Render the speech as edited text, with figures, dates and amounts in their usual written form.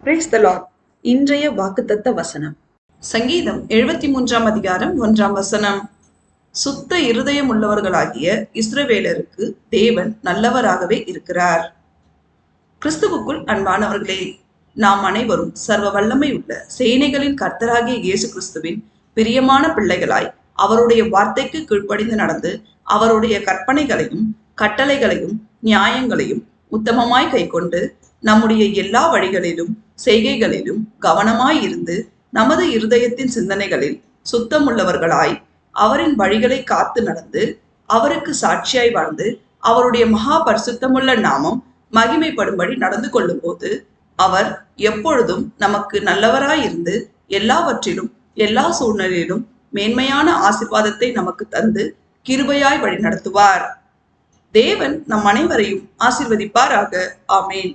Praise the Lord. இன்றைய வாக்குத்தத்த வசனம் சங்கீதம் 73 அதிகாரம் 1 சுத்த இருதயம் உள்ளவர்களாகிய இஸ்ரவேலருக்கு தேவன் நல்லவராகவே இருக்கிறார். கிறிஸ்துவுக்குள் அன்பானவர்களே, நாம் அனைவரும் சர்வ வல்லமை உள்ள சேனைகளின் கர்த்தராகிய இயேசு கிறிஸ்துவின் பிரியமான பிள்ளைகளாய் அவருடைய வார்த்தைக்கு கீழ்ப்படிந்து நடந்து அவருடைய கற்பனைகளையும் கட்டளைகளையும் நியாயங்களையும் உத்தமமாய் கைக்கொண்டு நம்முடைய எல்லா வழிகளிலும் செய்கைகளிலும் கவனமாய் இருந்து நமது இருதயத்தின் சிந்தனைகளில் சுத்தமுள்ளவர்களாய் அவரின் வழிகளை காத்து நடந்து அவருக்கு சாட்சியாய் வாழ்ந்து அவருடைய மகா பரிசுத்தமுள்ள நாமம் மகிமைப்படும்படி நடந்து கொள்ளும் போது அவர் எப்பொழுதும் நமக்கு நல்லவராயிருந்து எல்லாவற்றிலும் எல்லா சூழ்நிலையிலும் மேன்மையான ஆசீர்வாதத்தை நமக்கு தந்து கிருபையாய் வழி நடத்துவார். தேவன் நம் அனைவரையும் ஆசீர்வதிப்பாராக. ஆமேன்.